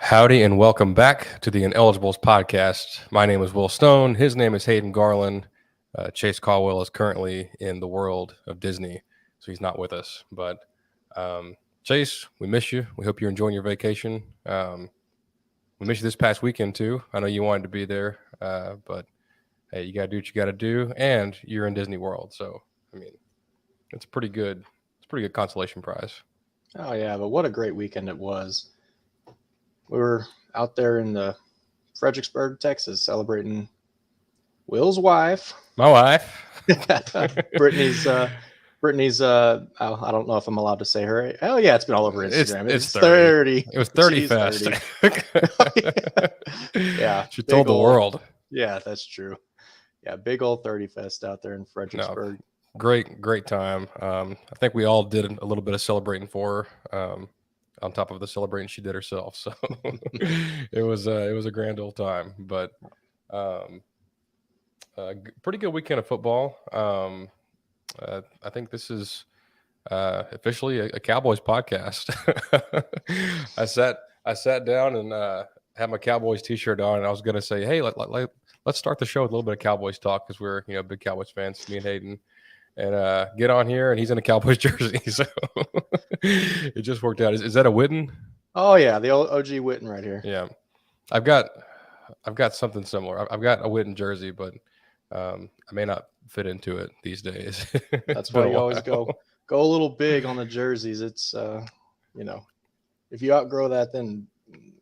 Howdy and welcome back to the Ineligibles podcast. My name is Will Stone. His name is Hayden Garland. Chase Caldwell is currently in the world of Disney, so he's not with us. But Chase, we miss you. We hope you're enjoying your vacation. We miss you this past weekend too. I know you wanted to be there, but hey, you got to do what you got to do, and you're in Disney World. So, I mean, it's pretty good. It's a pretty good consolation prize. Oh yeah, but what a great weekend it was. We were out there in the Fredericksburg, Texas, celebrating Will's wife, My wife. Brittany's. Brittany's. I don't know if I'm allowed to say her. Oh yeah, it's been all over Instagram. It's 30. It was 30 She's fest. 30. Yeah, She told the world. Yeah, that's true. Yeah, big old 30 fest out there in Fredericksburg. No, great time. I think we all did a little bit of celebrating for her. On top of the celebrating she did herself, so it was a grand old time. But pretty good weekend of football. I think this is officially a Cowboys podcast. I sat down and had my Cowboys t-shirt on, and I was going to say, hey, let's start the show with a little bit of Cowboys talk because we're big Cowboys fans, me and Hayden. And get on here, and he's in a Cowboys jersey, so it just worked out. Is that a Witten? Oh yeah, the old OG Witten right here. Yeah, I've got something similar. I've got a Witten jersey, but I may not fit into it these days. That's why you always go a little big on the jerseys. It's if you outgrow that, then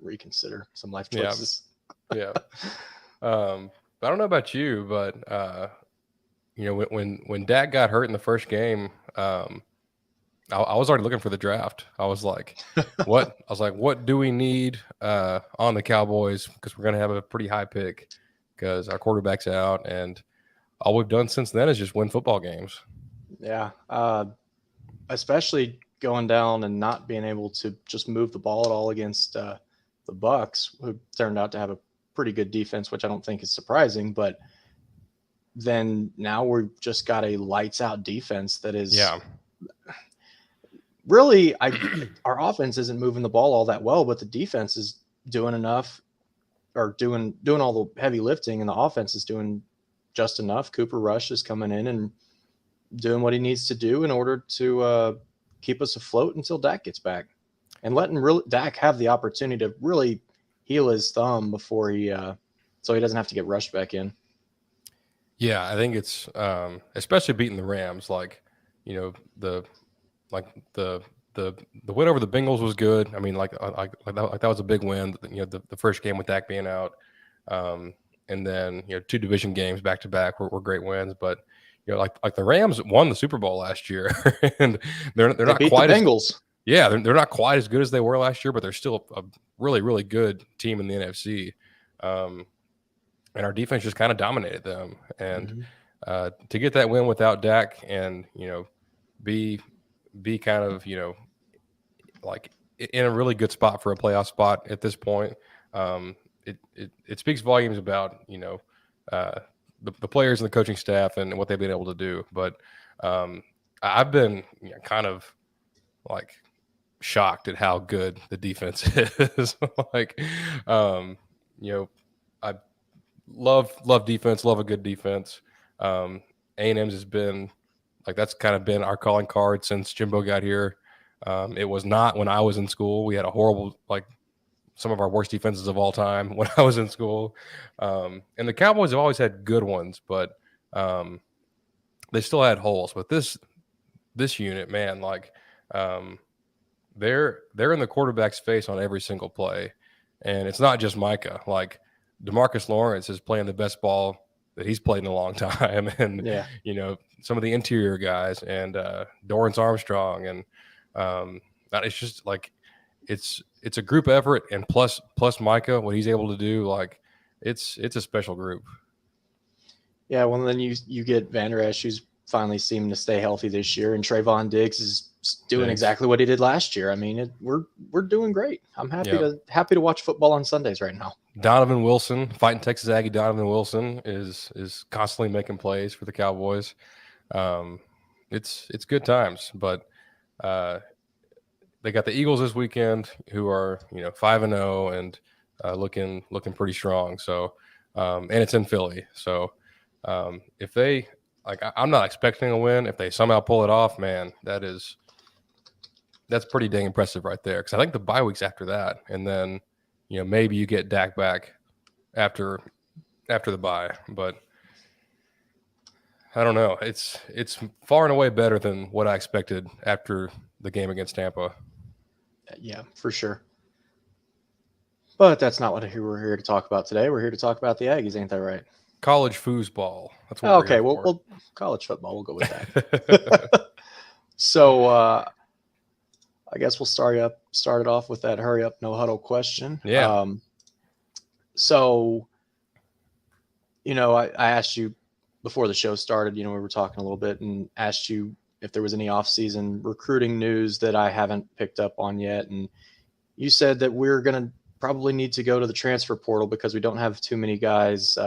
reconsider some life choices. Yeah. But I don't know about you, but when Dak got hurt in the first game, I was already looking for the draft. I was like, what? I was like, what do we need on the Cowboys? Because we're going to have a pretty high pick because our quarterback's out. And all we've done since then is just win football games. Yeah. Especially going down and not being able to just move the ball at all against the Bucs, who turned out to have a pretty good defense, which I don't think is surprising, but then now we've just got a lights out defense that is really our offense isn't moving the ball all that well, but the defense is doing enough or doing all the heavy lifting, and the offense is doing just enough. Cooper Rush is coming in and doing what he needs to do in order to keep us afloat until Dak gets back, and letting Dak have the opportunity to really heal his thumb before so he doesn't have to get rushed back in. Yeah, I think it's especially beating the Rams. The win over the Bengals was good. I mean, that was a big win. The first game with Dak being out, and then two division games back to back were great wins. But like the Rams won the Super Bowl last year, and they're not quite the Bengals. They're not quite as good as they were last year, but they're still a really, really good team in the NFC. And our defense just kind of dominated them. And to get that win without Dak and, be kind of, like in a really good spot for a playoff spot at this point, it speaks volumes about, the players and the coaching staff and what they've been able to do. But I've been kind of like shocked at how good the defense is. I love defense, love a good defense. A&M's has been that's kind of been our calling card since Jimbo got here. It was not when I was in school. We had a horrible, some of our worst defenses of all time when I was in school. And the Cowboys have always had good ones, but they still had holes. But this unit, man, they're in the quarterback's face on every single play. And it's not just Micah. DeMarcus Lawrence is playing the best ball that he's played in a long time. And, some of the interior guys and Dorrance Armstrong. And it's just it's a group effort. And plus Micah, what he's able to do, it's a special group. Yeah, well, then you get Van Der Esch, who's finally seeming to stay healthy this year, and Trayvon Diggs is doing exactly what he did last year. I mean, we're doing great. I'm happy to watch football on Sundays right now. Donovan Wilson, fighting Texas Aggie Donovan Wilson is constantly making plays for the Cowboys. It's good times, but they got the Eagles this weekend, who are 5-0 and looking pretty strong. So and it's in Philly. So if they I'm not expecting a win. If they somehow pull it off, man, that's pretty dang impressive right there. Because I think the bye week's after that, and then maybe you get Dak back after the bye, but I don't know. It's far and away better than what I expected after the game against Tampa. Yeah, for sure. But that's not what we're here to talk about today. We're here to talk about the Aggies, ain't that right? College foosball. That's what we're Okay, here well, for. well, college football, we'll go with that. So I guess we'll start it off with that hurry up, no huddle question. Yeah. So, I asked you before the show started, we were talking a little bit and asked you if there was any off-season recruiting news that I haven't picked up on yet. And you said that we're going to probably need to go to the transfer portal because we don't have too many guys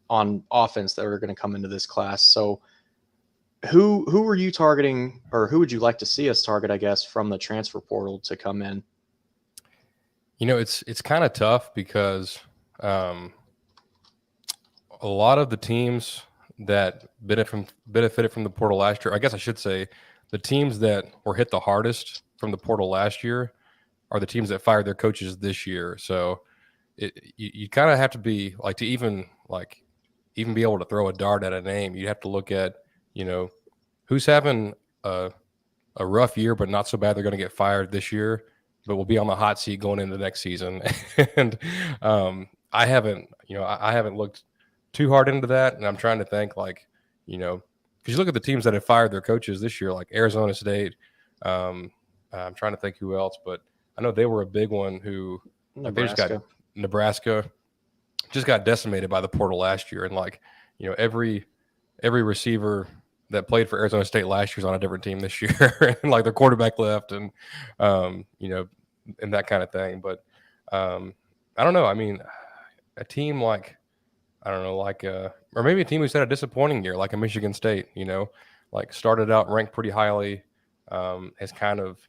on offense that are going to come into this class. So who were you targeting, or who would you like to see us target, I guess, from the transfer portal to come in? It's kind of tough because a lot of the teams that benefited from the portal last year, I guess I should say, the teams that were hit the hardest from the portal last year are the teams that fired their coaches this year. So you kind of have to be to even be able to throw a dart at a name. You have to look at who's having a rough year, but not so bad they're going to get fired this year, but will be on the hot seat going into the next season. And I haven't looked too hard into that, and I'm trying to think because you look at the teams that have fired their coaches this year, like Arizona State. I'm trying to think who else, but I know they were a big one. Who Nebraska. Nebraska just got decimated by the portal last year, and every receiver that played for Arizona State last year's on a different team this year, and their quarterback left, and and that kind of thing. But I don't know. I mean, a team or maybe a team who's had a disappointing year, like a Michigan State, started out ranked pretty highly, has kind of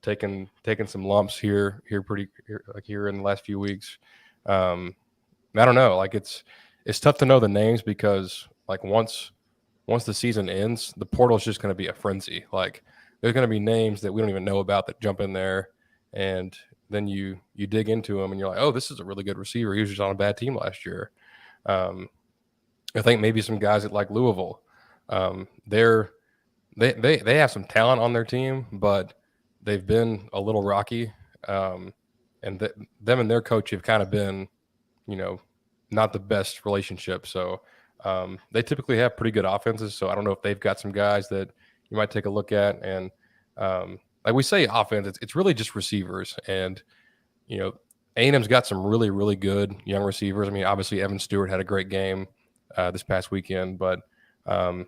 taken some lumps here in the last few weeks. I don't know. It's tough to know the names because once the season ends, the portal is just going to be a frenzy. There's going to be names that we don't even know about that jump in there, and then you dig into them and you're like, oh, this is a really good receiver. He was just on a bad team last year. I think maybe some guys at Louisville, they have some talent on their team, but they've been a little rocky, and them and their coach have kind of been, not the best relationship. So they typically have pretty good offenses. So I don't know if they've got some guys that you might take a look at. And like we say, offense, it's really just receivers. And A&M's got some really, really good young receivers. I mean, obviously Evan Stewart had a great game this past weekend, but you're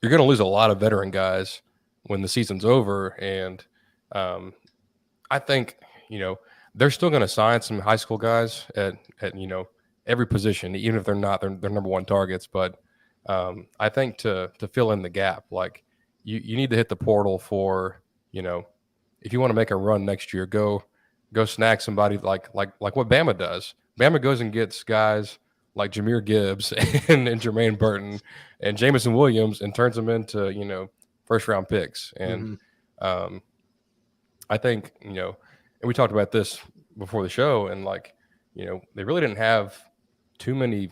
going to lose a lot of veteran guys when the season's over. And I think, they're still going to sign some high school guys at every position, even if they're not their number one targets. But I think to fill in the gap, you need to hit the portal for, if you want to make a run next year, go snag somebody like what Bama does. Bama goes and gets guys like Jahmyr Gibbs and Jermaine Burton and Jamison Williams and turns them into, first round picks. And I think, and we talked about this before the show, and they really didn't have too many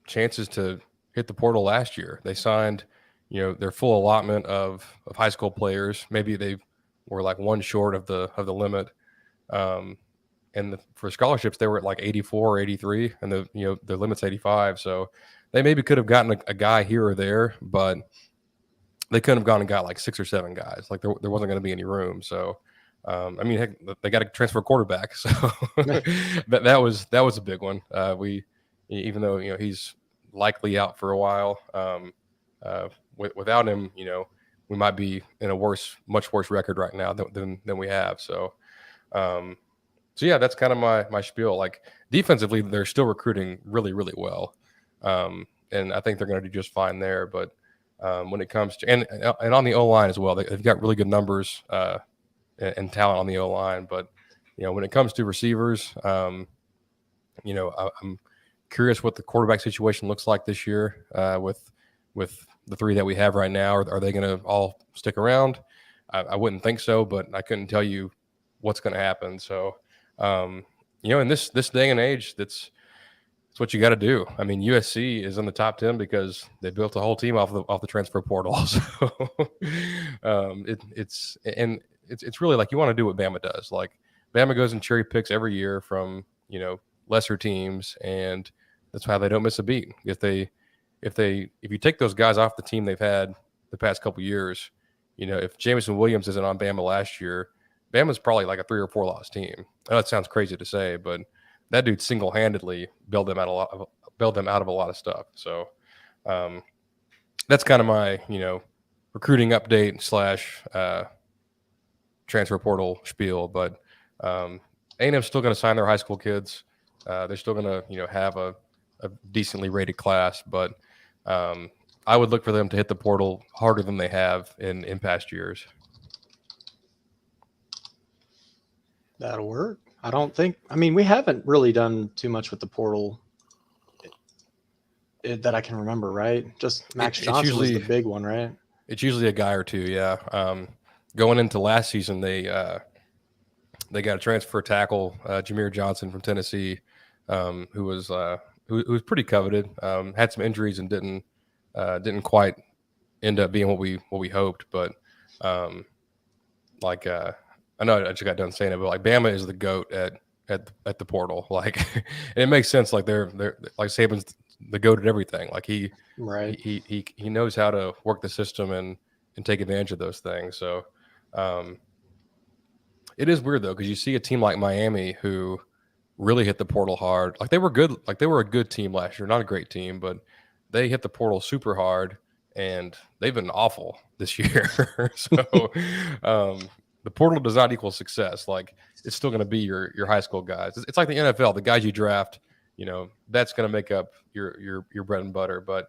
chances to hit the portal last year. They signed, their full allotment of high school players. Maybe they were one short of the limit. And for scholarships, they were at 84 or 83, and the limit's 85. So they maybe could have gotten a guy here or there, but they couldn't have gone and got 6 or 7 guys. There wasn't going to be any room. So, I mean, heck, they got to transfer a quarterback. So that was a big one. Even though he's likely out for a while, without him, we might be in a much worse record right now than we have. So, so yeah, that's kind of my spiel. Defensively, they're still recruiting really, really well, and I think they're going to do just fine there. But when it comes to and on the O line as well. They've got really good numbers and talent on the O line, but when it comes to receivers, I'm curious what the quarterback situation looks like this year with the three that we have right now. Are they going to all stick around? I wouldn't think so, but I couldn't tell you what's going to happen. So, in this day and age, that's what you got to do. I mean, USC is in the top 10 because they built a whole team off the transfer portal. So, it's really like you want to do what Bama does. Like Bama goes and cherry picks every year from lesser teams, and that's how they don't miss a beat. If you take those guys off the team they've had the past couple years, if Jameson Williams isn't on Bama last year, Bama's probably like a 3 or 4 loss team. I know it sounds crazy to say, but that dude single-handedly bailed them out of a lot of stuff. So that's kind of my recruiting update / transfer portal spiel. But A&M's still going to sign their high school kids. They're still going to have a decently rated class, but I would look for them to hit the portal harder than they have in past years. That'll work. We haven't really done too much with the portal that I can remember, right? Just Max Johnson was the big one, right? It's usually a guy or two, yeah. Going into last season, they got a transfer tackle, Jameer Johnson from Tennessee, who was pretty coveted. Had some injuries and didn't quite end up being what we hoped, but I know I just got done saying it, but like Bama is the GOAT at the portal. Like it makes sense. Like they're like Saban's the GOAT at everything. Like he knows how to work the system and take advantage of those things. So it is weird though, because you see a team like Miami who really hit the portal hard. Like they were good. Like they were a good team last year, not a great team, but they hit the portal super hard, and they've been awful this year. So the portal does not equal success. Like it's still going to be your high school guys. It's like the NFL. The guys you draft, that's going to make up your bread and butter. But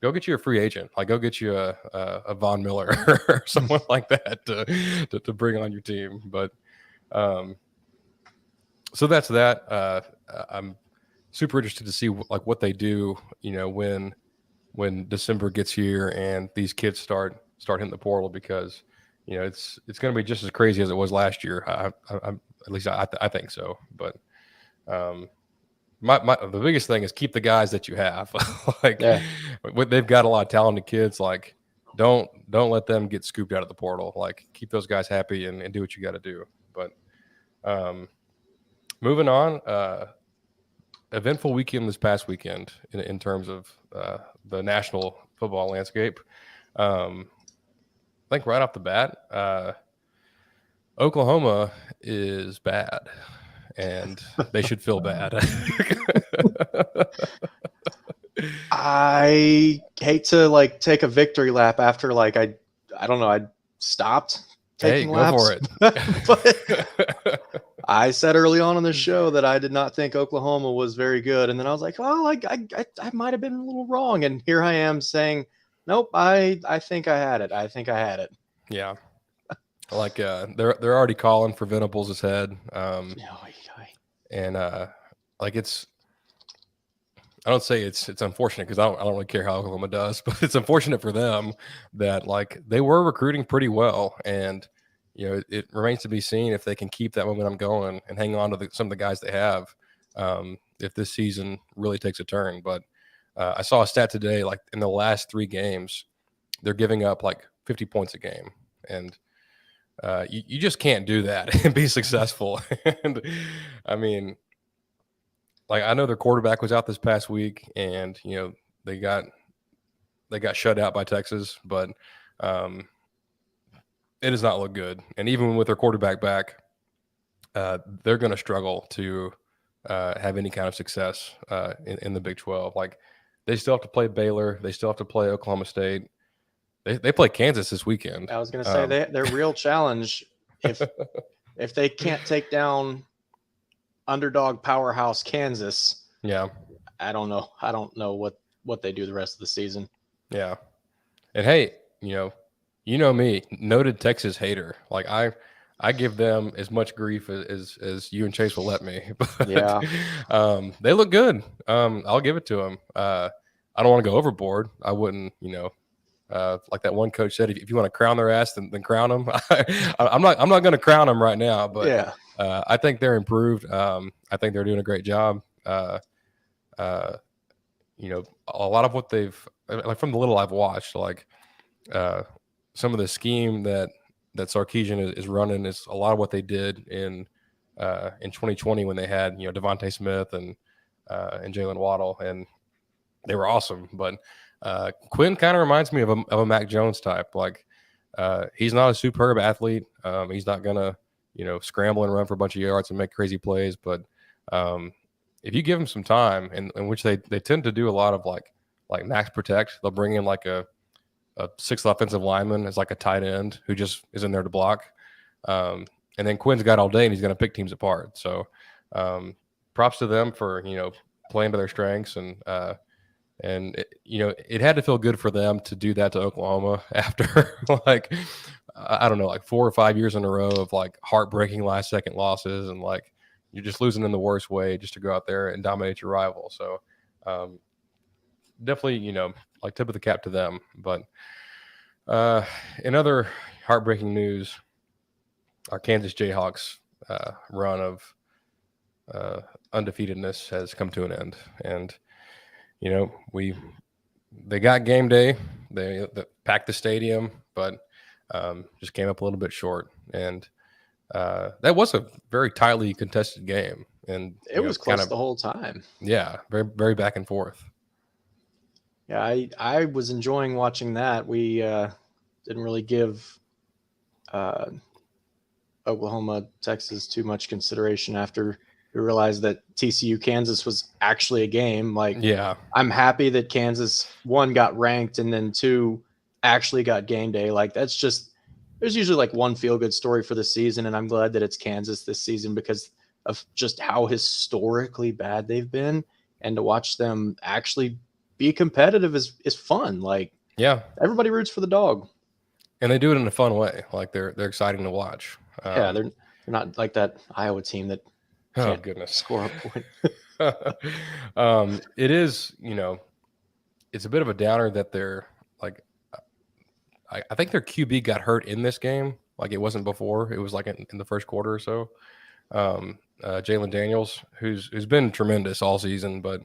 go get you a free agent. Like go get you a Von Miller or someone like that to bring on your team. But so that's that. I'm super interested to see like what they do. When December gets here and these kids start hitting the portal, because it's going to be just as crazy as it was last year. At least I think so. But the biggest thing is keep the guys that you have. They've got a lot of talented kids. Like don't let them get scooped out of the portal. Like keep those guys happy and do what you got to do. But moving on, eventful weekend this past weekend in terms of the national football landscape. I think right off the bat, Oklahoma is bad, and they should feel bad. I hate to take a victory lap after I don't know, I stopped taking laps. Go for it. But I said early on in the show that I did not think Oklahoma was very good, and then I was like, well, I might have been a little wrong, and here I am saying, nope, I think I had it. I think I had it. Yeah. Like they're already calling for Venables' head. And it's I don't say it's unfortunate, because I don't really care how Oklahoma does, but it's unfortunate for them that they were recruiting pretty well, and it remains to be seen if they can keep that momentum going and hang on to some of the guys they have if this season really takes a turn. But I saw a stat today, like in the last 3 games, they're giving up like 50 points a game, and you just can't do that and be successful. And I mean, I know their quarterback was out this past week, and they got shut out by Texas, but it does not look good. And even with their quarterback back, they're going to struggle to have any kind of success in the Big 12. Like they still have to play Baylor, they still have to play Oklahoma State. They play Kansas this weekend. I was going to say their real challenge, if they can't take down underdog powerhouse Kansas, yeah, I don't know what they do the rest of the season. Yeah, And hey, you know me, noted Texas hater. Like I give them as much grief as you and Chase will let me. But Yeah. they look good. I'll give it to them. I don't want to go overboard. I wouldn't, like that one coach said, if you want to crown their ass, then crown them. I'm not going to crown them right now, but Yeah. I think they're improved. I think they're doing a great job. Uh, a lot of what they've, like from the little I've watched, like uh, some of the scheme that Sarkisian is running is a lot of what they did in 2020 when they had Devontae Smith and Jalen Waddle, and they were awesome. But Quinn kind of reminds me of a Mac Jones type. Like he's not a superb athlete. He's not gonna scramble and run for a bunch of yards and make crazy plays. But if you give him some time, in which they tend to do a lot of like max protect, they'll bring in like a sixth offensive lineman as like a tight end who just is in there to block. And then Quinn's got all day and he's going to pick teams apart. So props to them for playing to their strengths and it had to feel good for them to do that to Oklahoma after like I don't know, like 4 or 5 years in a row of like heartbreaking last second losses, and like you're just losing in the worst way just to go out there and dominate your rival. So definitely like tip of the cap to them. But in other heartbreaking news, our Kansas Jayhawks run of undefeatedness has come to an end, and they got game day. They packed the stadium, but just came up a little bit short. And that was a very tightly contested game, and It was close the whole time. Yeah, very very back and forth. Yeah, I was enjoying watching that. We didn't really give Oklahoma, Texas too much consideration after we realized that TCU Kansas was actually a game. Like, yeah, I'm happy that Kansas, one, got ranked, and then two, actually got game day. Like, that's just, there's usually like one feel good story for the season, and I'm glad that it's Kansas this season because of just how historically bad they've been, and to watch them actually be competitive is fun. Like, yeah, everybody roots for the dog. and they do it in a fun way. Like they're exciting to watch. Yeah, they're not like that Iowa team that can't score a point. It is, it's a bit of a downer that they're like, I think their QB got hurt in this game. Like it wasn't before. It was like in the first quarter or so. Jalen Daniels, who's been tremendous all season, but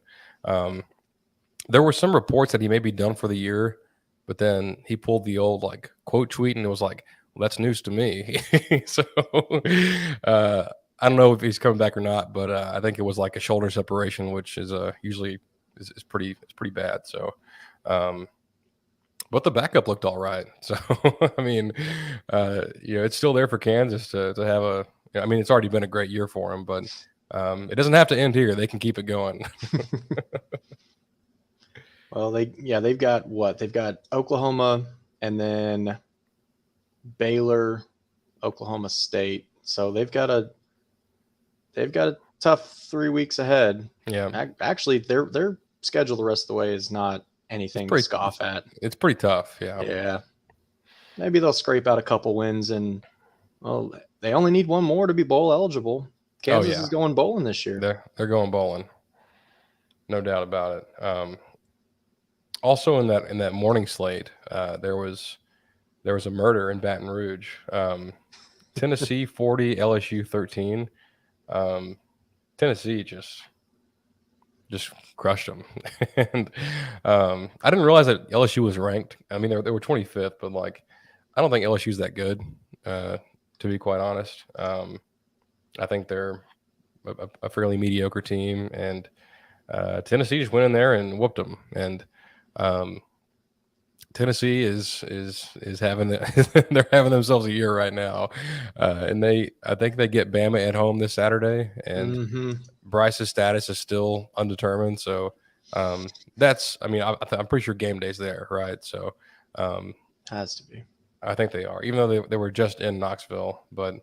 there were some reports that he may be done for the year, but then he pulled the old like quote tweet and it was like, well, that's news to me. So I don't know if he's coming back or not, but I think it was like a shoulder separation, which is usually is pretty bad. So but the backup looked all right. So I mean, it's still there for Kansas to have a. I mean, it's already been a great year for them, but it doesn't have to end here. They can keep it going. Well, they've got what? They've got Oklahoma and then Baylor, Oklahoma State. So they've got a tough 3 weeks ahead. Yeah. Actually, their schedule the rest of the way is not anything to scoff at. It's pretty tough. Yeah. Yeah. Maybe they'll scrape out a couple wins, and well, they only need one more to be bowl eligible. Kansas is going bowling this year. They're going bowling. No doubt about it. Also in that morning slate, there was a murder in Baton Rouge. Tennessee 40, LSU 13. Tennessee just crushed them. And I didn't realize that LSU was ranked. I mean, they were 25th, but like, I don't think LSU's that good, to be quite honest. I think they're a fairly mediocre team, and Tennessee just went in there and whooped them. And Tennessee is having they're having themselves a year right now, and I think they get Bama at home this Saturday, and Bryce's status is still undetermined. So that's, I mean, I'm pretty sure game day's there, right? So has to be. I think they are, even though they were just in Knoxville. But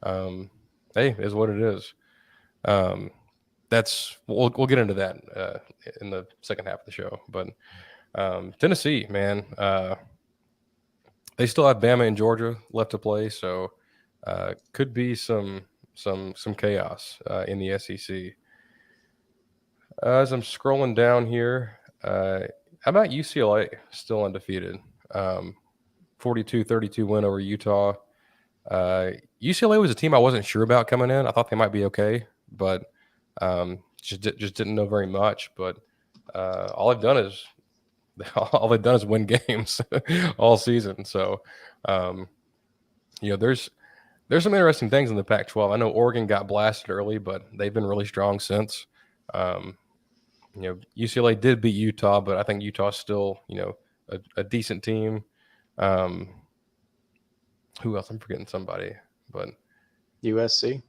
hey, is what it is. That's we'll get into that in the second half of the show. But Tennessee, man, they still have Bama and Georgia left to play, so could be some chaos in the SEC. As I'm scrolling down here, how about UCLA still undefeated? 42-32 win over Utah. UCLA was a team I wasn't sure about coming in. I thought they might be okay, but just didn't know very much. But all they've done is win games all season. So, there's some interesting things in the Pac-12. I know Oregon got blasted early, but they've been really strong since. UCLA did beat Utah, but I think Utah's still, a decent team. Who else? I'm forgetting somebody, but USC.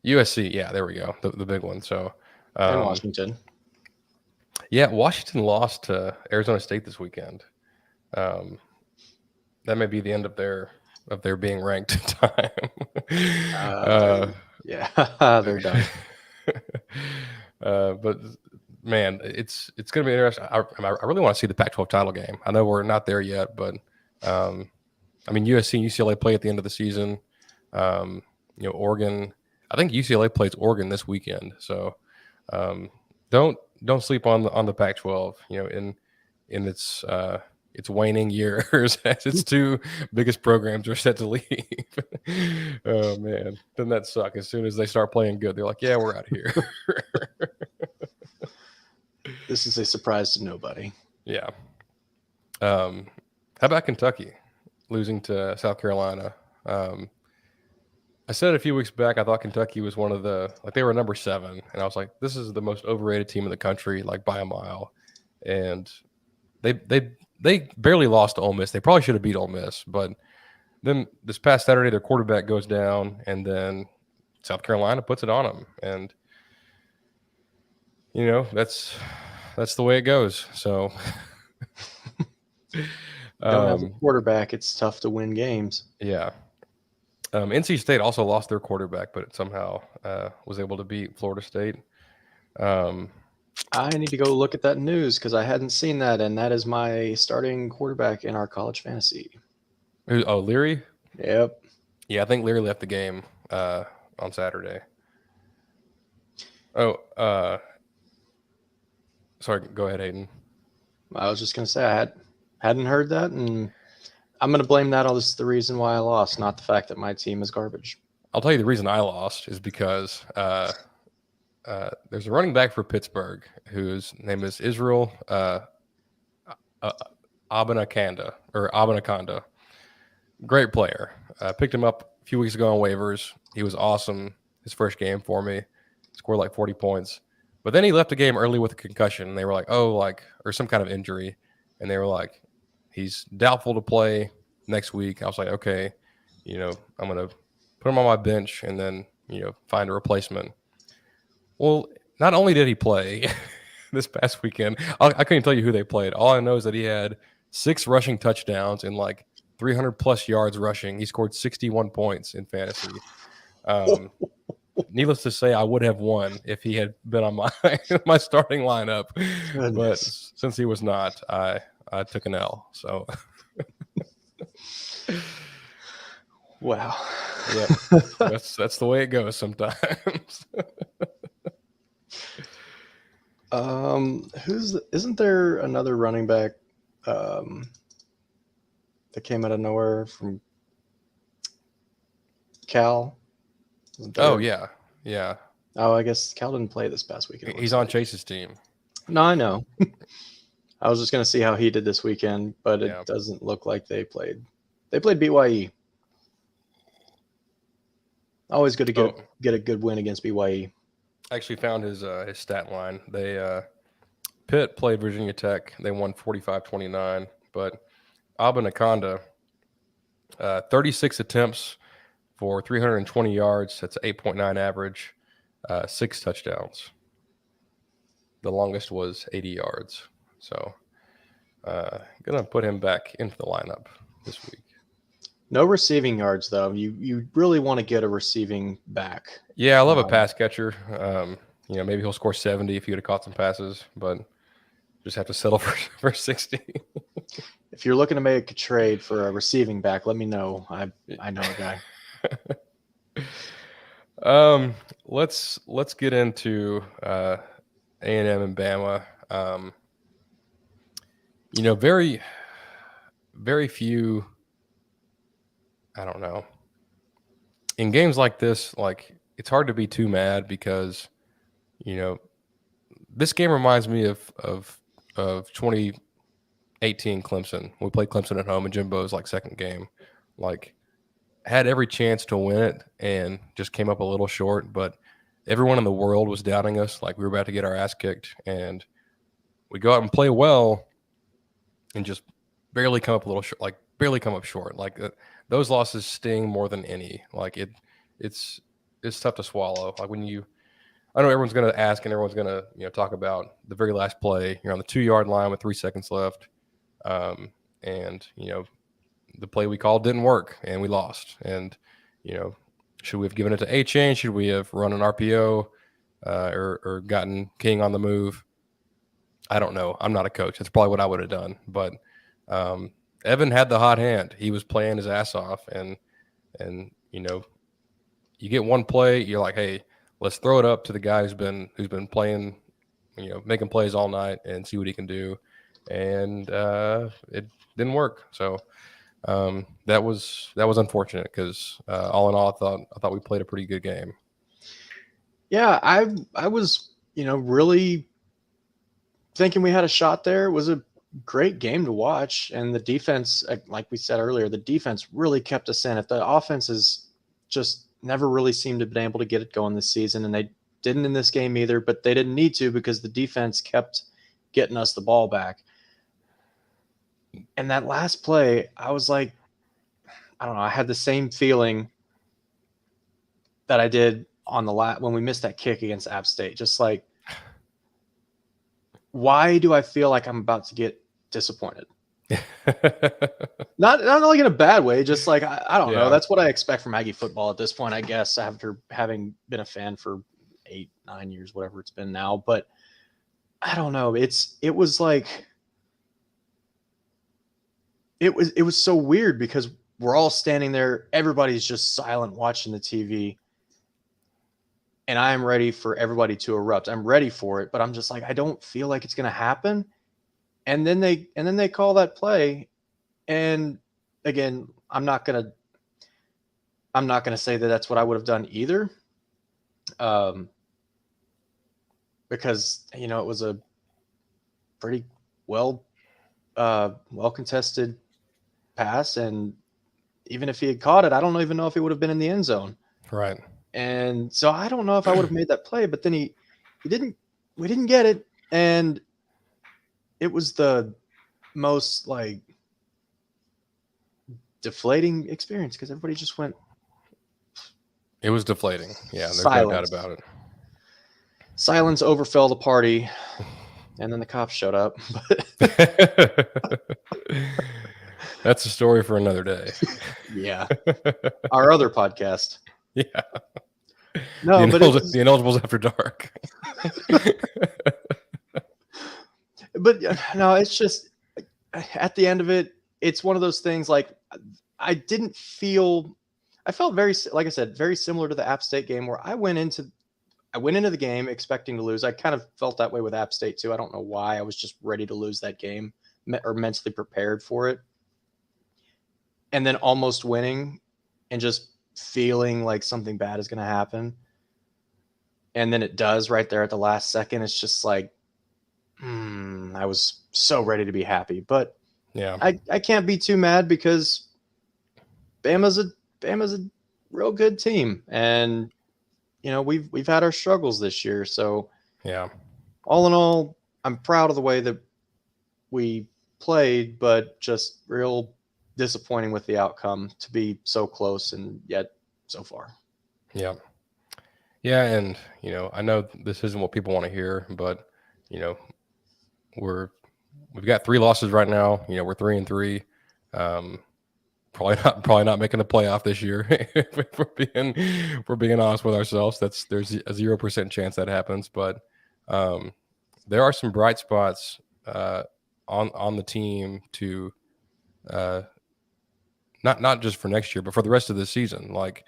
Yeah, there we go, the big one. So, and Washington. Yeah, Washington lost to Arizona State this weekend. That may be the end of their being ranked time. Yeah, they're done. But man, it's going to be interesting. I really want to see the Pac-12 title game. I know we're not there yet, but USC and UCLA play at the end of the season. Oregon. I think UCLA plays Oregon this weekend. So don't sleep on the Pac-12. In its waning years as its two biggest programs are set to leave. Oh man, doesn't that suck? As soon as they start playing good, they're like, "Yeah, we're out of here." This is a surprise to nobody. Yeah. How about Kentucky losing to South Carolina? I said a few weeks back I thought Kentucky was one of they were number 7, and I was like, this is the most overrated team in the country, like by a mile. And they barely lost to Ole Miss. They probably should have beat Ole Miss, but then this past Saturday their quarterback goes down, and then South Carolina puts it on them, and that's the way it goes. So don't have a quarterback, it's tough to win games. Yeah. NC State also lost their quarterback, but it somehow was able to beat Florida State. I need to go look at that news because I hadn't seen that, and that is my starting quarterback in our college fantasy. Oh, Leary? Yep. Yeah, I think Leary left the game on Saturday. Oh, sorry. Go ahead, Hayden. I was just going to say I hadn't heard that, and I'm going to blame that on the reason why I lost, not the fact that my team is garbage. I'll tell you the reason I lost is because there's a running back for Pittsburgh whose name is Israel Abanikanda. Great player. Picked him up a few weeks ago on waivers. He was awesome his first game for me. Scored like 40 points. But then he left the game early with a concussion. And they were like, or some kind of injury. And they were like, he's doubtful to play next week. I was like, okay, I'm going to put him on my bench and then, find a replacement. Well, not only did he play this past weekend, I couldn't tell you who they played. All I know is that he had 6 rushing touchdowns and 300 plus yards rushing. He scored 61 points in fantasy. Needless to say, I would have won if he had been on my starting lineup. Goodness. But since he was not, I took an L. So, wow. Yeah, that's the way it goes sometimes. Isn't there another running back that came out of nowhere from Cal? Oh yeah. Oh, I guess Cal didn't play this past weekend. He's on Chase's team. No, I know. I was just gonna see how he did this weekend, but it doesn't look like they played. They played BYE. Always good to get a good win against BYE. I actually found his stat line. They Pitt played Virginia Tech. They won 45-29, but Abanikanda 36 attempts for 320 yards. That's 8.9 average, 6 touchdowns. The longest was 80 yards. So gonna put him back into the lineup this week. No receiving yards, though. You really want to get a receiving back. Yeah, I love a pass catcher. Maybe he'll score 70 if he would have caught some passes, but just have to settle for 60. if you're looking to make a trade for a receiving back, let me know. I know a guy. Let's get into A&M and Bama. Very, very few. I don't know. In games like this, like it's hard to be too mad because this game reminds me of 2018 Clemson. We played Clemson at home, and Jimbo's like second game, like had every chance to win it and just came up a little short. But everyone in the world was doubting us, like we were about to get our ass kicked, and we go out and play well, and just barely come up a little short, like barely come up short. Like those losses sting more than any. Like it's tough to swallow. Like I know everyone's going to ask and everyone's going to talk about the very last play. You're on the 2-yard line with 3 seconds left, and the play we called didn't work and we lost. And should we have given it to A-Chain? Should we have run an RPO or gotten King on the move? I don't know. I'm not a coach. That's probably what I would have done. But Evan had the hot hand. He was playing his ass off, and you get one play, you're like, hey, let's throw it up to the guy who's been playing, making plays all night and see what he can do. And it didn't work. So that was unfortunate because all in all, I thought we played a pretty good game. Yeah, I was really thinking we had a shot there. It was a great game to watch, and the defense, like we said earlier, the defense really kept us in. If the offense is just never really seemed to have been able to get it going this season, and they didn't in this game either, but they didn't need to because the defense kept getting us the ball back. And that last play, I was like, I don't know, I had the same feeling that I did on when we missed that kick against App State. Just like, why do I feel like I'm about to get disappointed? not like in a bad way, just like I don't know. That's what I expect from Aggie football at this point, I guess, after having been a fan for 8-9 years, whatever it's been now. But I don't know. It was like it was so weird because we're all standing there, everybody's just silent watching the TV. And I'm ready for everybody to erupt. I'm ready for it, but I'm just like, I don't feel like it's going to happen. And then they call that play. And again, I'm not going to say that that's what I would have done either. Because, it was a pretty well contested pass. And even if he had caught it, I don't even know if he would have been in the end zone. Right. And so I don't know if I would have made that play, but then we didn't get it. And it was the most like deflating experience because everybody just went. It was deflating. Yeah. There's no doubt about it. Silence overfell the party. And then the cops showed up. That's a story for another day. Yeah. Our other podcast. Yeah. No, the Ineligibles After Dark. But no, it's just at the end of it, it's one of those things like I felt very, like I said, very similar to the App State game where I went into the game expecting to lose. I kind of felt that way with App State too. I don't know why. I was just ready to lose that game or mentally prepared for it. And then almost winning and just feeling like something bad is going to happen. And then it does right there at the last second. It's just like, I was so ready to be happy, but yeah, I can't be too mad because Bama's a real good team. And, we've had our struggles this year. So yeah, all in all, I'm proud of the way that we played, but just real disappointing with the outcome to be so close and yet so far. Yeah. Yeah. And, I know this isn't what people want to hear, but, we've got 3 losses right now. We're 3-3. Probably not making the playoff this year. if we're being honest with ourselves, there's a 0% chance that happens. But there are some bright spots on the team to uh, not just for next year, but for the rest of the season. Like,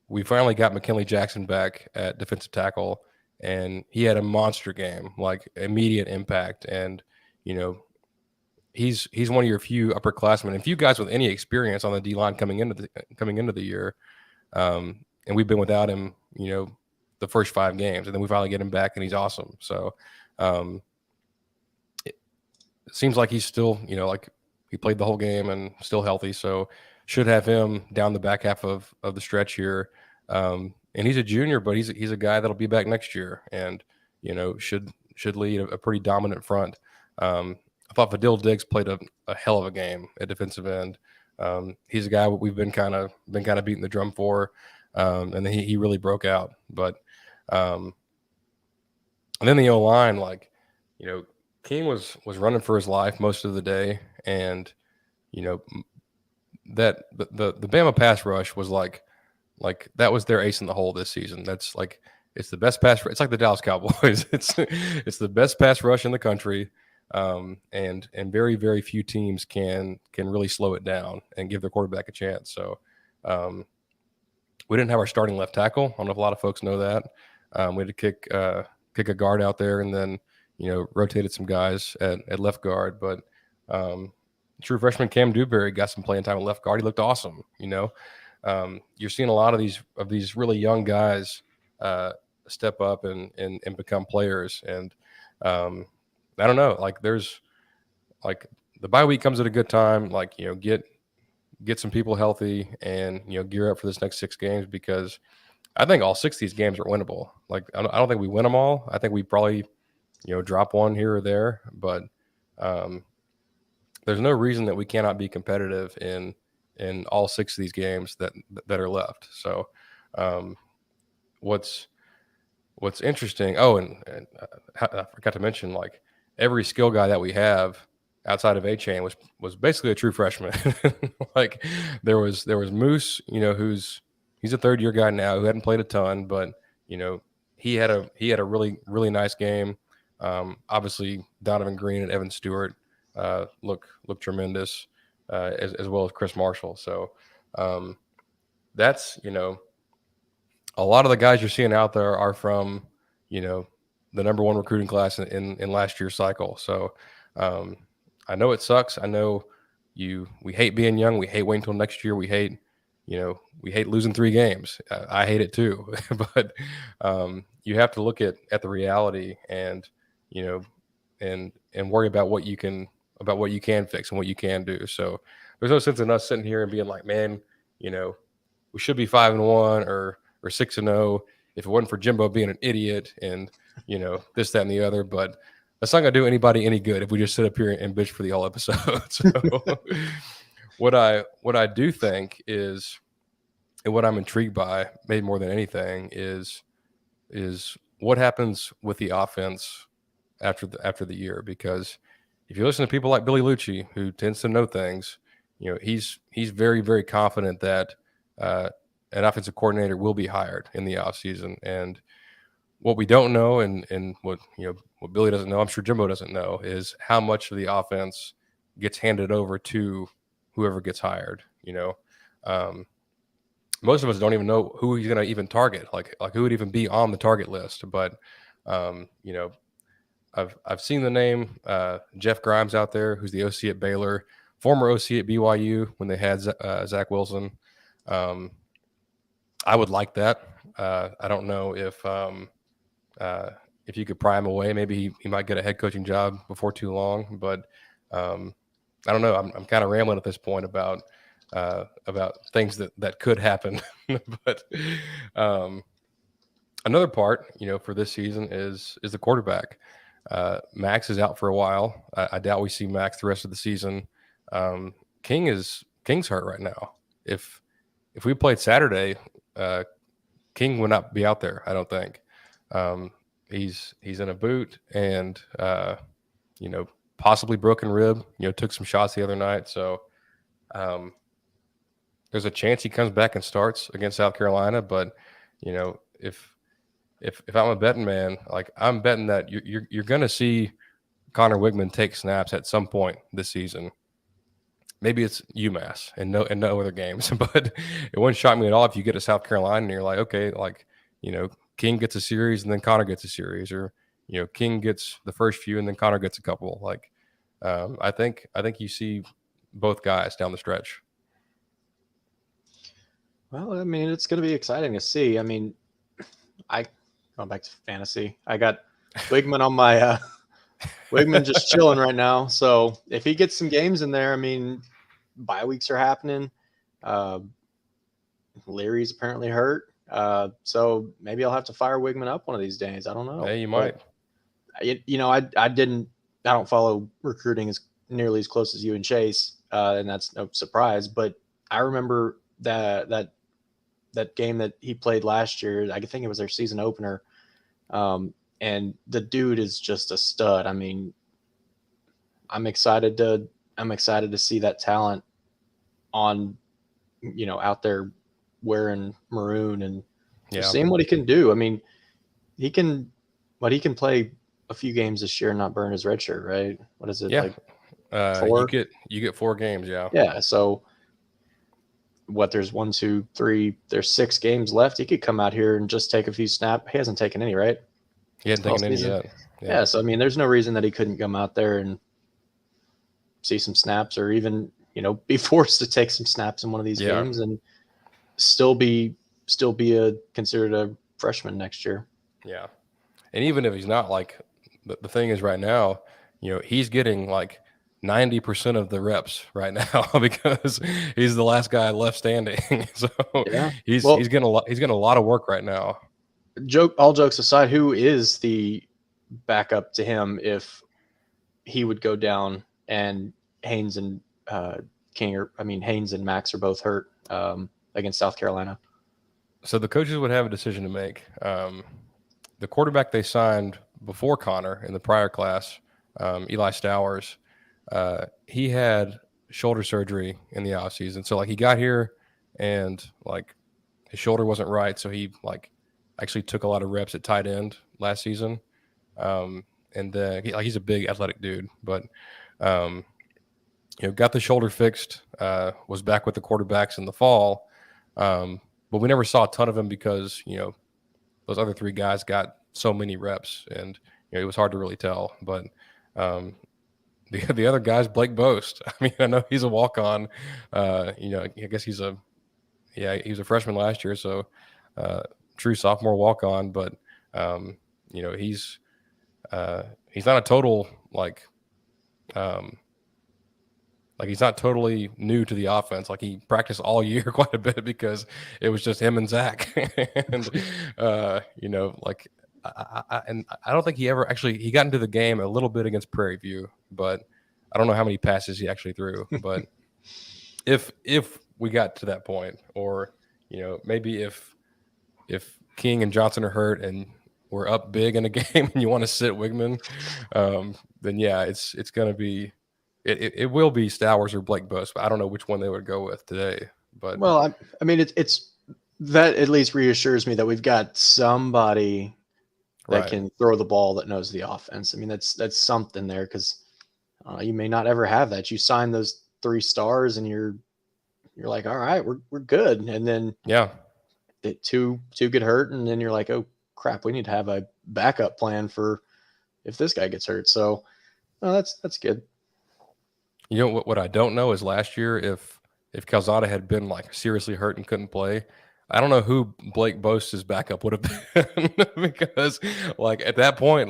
we finally got McKinley Jackson back at defensive tackle, and he had a monster game, like immediate impact. And you know, he's one of your few upperclassmen and few guys with any experience on the D line coming into the year. And we've been without him, the first 5 games, and then we finally get him back, and he's awesome. So, it seems like he's still, like he played the whole game and still healthy. So should have him down the back half of the stretch here. And he's a junior, but he's a guy that'll be back next year, and should lead a pretty dominant front. I thought Fadil Diggs played a hell of a game at defensive end. He's a guy we've been kind of beating the drum for, and then he really broke out. But and then the O line, like, King was running for his life most of the day, and that the Bama pass rush was like that was their ace in the hole this season. That's like, it's the best pass. It's like the Dallas Cowboys. It's the best pass rush in the country, and very very few teams can really slow it down and give their quarterback a chance. So we didn't have our starting left tackle. I don't know if a lot of folks know that. We had to kick a guard out there, and then rotated some guys at left guard. But true freshman Cam Dewberry got some playing time at left guard. He looked awesome. You're seeing a lot of these really young guys step up and become players. And I don't know, like, there's like the bye week comes at a good time. Like, get some people healthy and gear up for this next 6 games, because I think all 6 of these games are winnable. Like, I don't think we win them all. I think we probably drop one here or there, but there's no reason that we cannot be competitive in all 6 of these games that are left. So what's interesting, and I forgot to mention, like, every skill guy that we have outside of A-Chain was basically a true freshman. Like, there was Moose, he's a 3rd-year guy now who hadn't played a ton, but he had a really really nice game. Obviously Donovan Green and Evan Stewart look tremendous, as well as Chris Marshall. So that's a lot of the guys you're seeing out there are from the number 1 recruiting class in last year's cycle. So I know it sucks. I know we hate being young. We hate waiting until next year. We hate losing 3 games. I hate it too. But you have to look at the reality and worry about what you can fix and what you can do. So there's no sense in us sitting here and being like, man, we should be 5-1 or 6-0 if it wasn't for Jimbo being an idiot and this, that, and the other. But that's not gonna do anybody any good if we just sit up here and bitch for the whole episode. So what I do think is, and what I'm intrigued by, maybe more than anything, is what happens with the offense after the year. Because if you listen to people like Billy Lucci, who tends to know things, he's very very confident that an offensive coordinator will be hired in the offseason. And what we don't know, and what Billy doesn't know, I'm sure Jimbo doesn't know, is how much of the offense gets handed over to whoever gets hired. Most of us don't even know who he's going to even target, like who would even be on the target list. But I've seen the name Jeff Grimes out there, who's the OC at Baylor, former OC at BYU when they had Zach Wilson. I would like that. I don't know if you could pry him away, maybe he might get a head coaching job before too long. But I don't know. I'm kind of rambling at this point about things that could happen. But another part, for this season is the quarterback. Max is out for a while. I doubt we see Max the rest of the season. King's hurt right now. If we played Saturday, King would not be out there, I don't think. He's in a boot and possibly broken rib. Took some shots the other night, so there's a chance he comes back and starts against South Carolina. But if I'm a betting man, like, I'm betting that you're going to see Connor Wigman take snaps at some point this season. maybe it's UMass and no other games, but it wouldn't shock me at all if you get to South Carolina and you're like, okay, like, King gets a series and then Connor gets a series, or King gets the first few and then Connor gets a couple. Like, I think you see both guys down the stretch. Well, I mean, it's going to be exciting to see. I mean, going back to fantasy, I got Wigman on my Wigman just chilling right now. So if he gets some games in there, I mean, bye weeks are happening. Leary's apparently hurt. So maybe I'll have to fire Wigman up one of these days. I don't know. Hey, you might. I don't follow recruiting as nearly as close as you and Chase, and that's no surprise. But I remember that game that he played last year. I think it was their season opener. And the dude is just a stud. I mean, I'm excited to see that talent on, out there wearing maroon and seeing what he can do. I mean, he can play a few games this year and not burn his red shirt, right? What is it? Yeah. Like 4? You get 4 games. Yeah. Yeah. So there's 1, 2, 3, there's 6 games left. He could come out here and just take a few snaps. He hasn't taken any, right? He hasn't taken any yet. Yeah. So, I mean, there's no reason that he couldn't come out there and see some snaps, or even, be forced to take some snaps in one of these games and still be considered a freshman next year. Yeah. And even if he's not, like, the thing is right now, he's getting like 90% of the reps right now because he's the last guy left standing. So he's getting a lot of work right now. All jokes aside, who is the backup to him if he would go down and Haynes and Haynes and Max are both hurt against South Carolina? So the coaches would have a decision to make. The quarterback they signed before Connor in the prior class, Eli Stowers, he had shoulder surgery in the offseason. So, like, he got here and, like, his shoulder wasn't right. So he, like, actually took a lot of reps at tight end last season. And then he's a big athletic dude, but, got the shoulder fixed, was back with the quarterbacks in the fall. But we never saw a ton of him because, those other 3 guys got so many reps, and it was hard to really tell. But the other guy's Blake Boast. I mean, I know he's a walk-on. I guess he was a freshman last year, so true sophomore walk-on. But he's not a total he's not totally new to the offense. Like, he practiced all year quite a bit because it was just him and Zach. And, I don't think he ever he got into the game a little bit against Prairie View, but I don't know how many passes he actually threw. But if we got to that point, or, maybe if King and Johnson are hurt and we're up big in a game and you want to sit Wigman, then it's going to be, It will be Stowers or Blake Boast, but I don't know which one they would go with today. But I mean, it's that at least reassures me that we've got somebody that can throw the ball, that knows the offense. I mean, that's something there, because you may not ever have that. You sign those 3 stars and you're like, all right, we're good, and then two get hurt, and then you're like, oh crap, we need to have a backup plan for if this guy gets hurt. So that's good. What I don't know is last year if Calzada had been, like, seriously hurt and couldn't play, I don't know who Blake Boast's backup would have been because, like, at that point,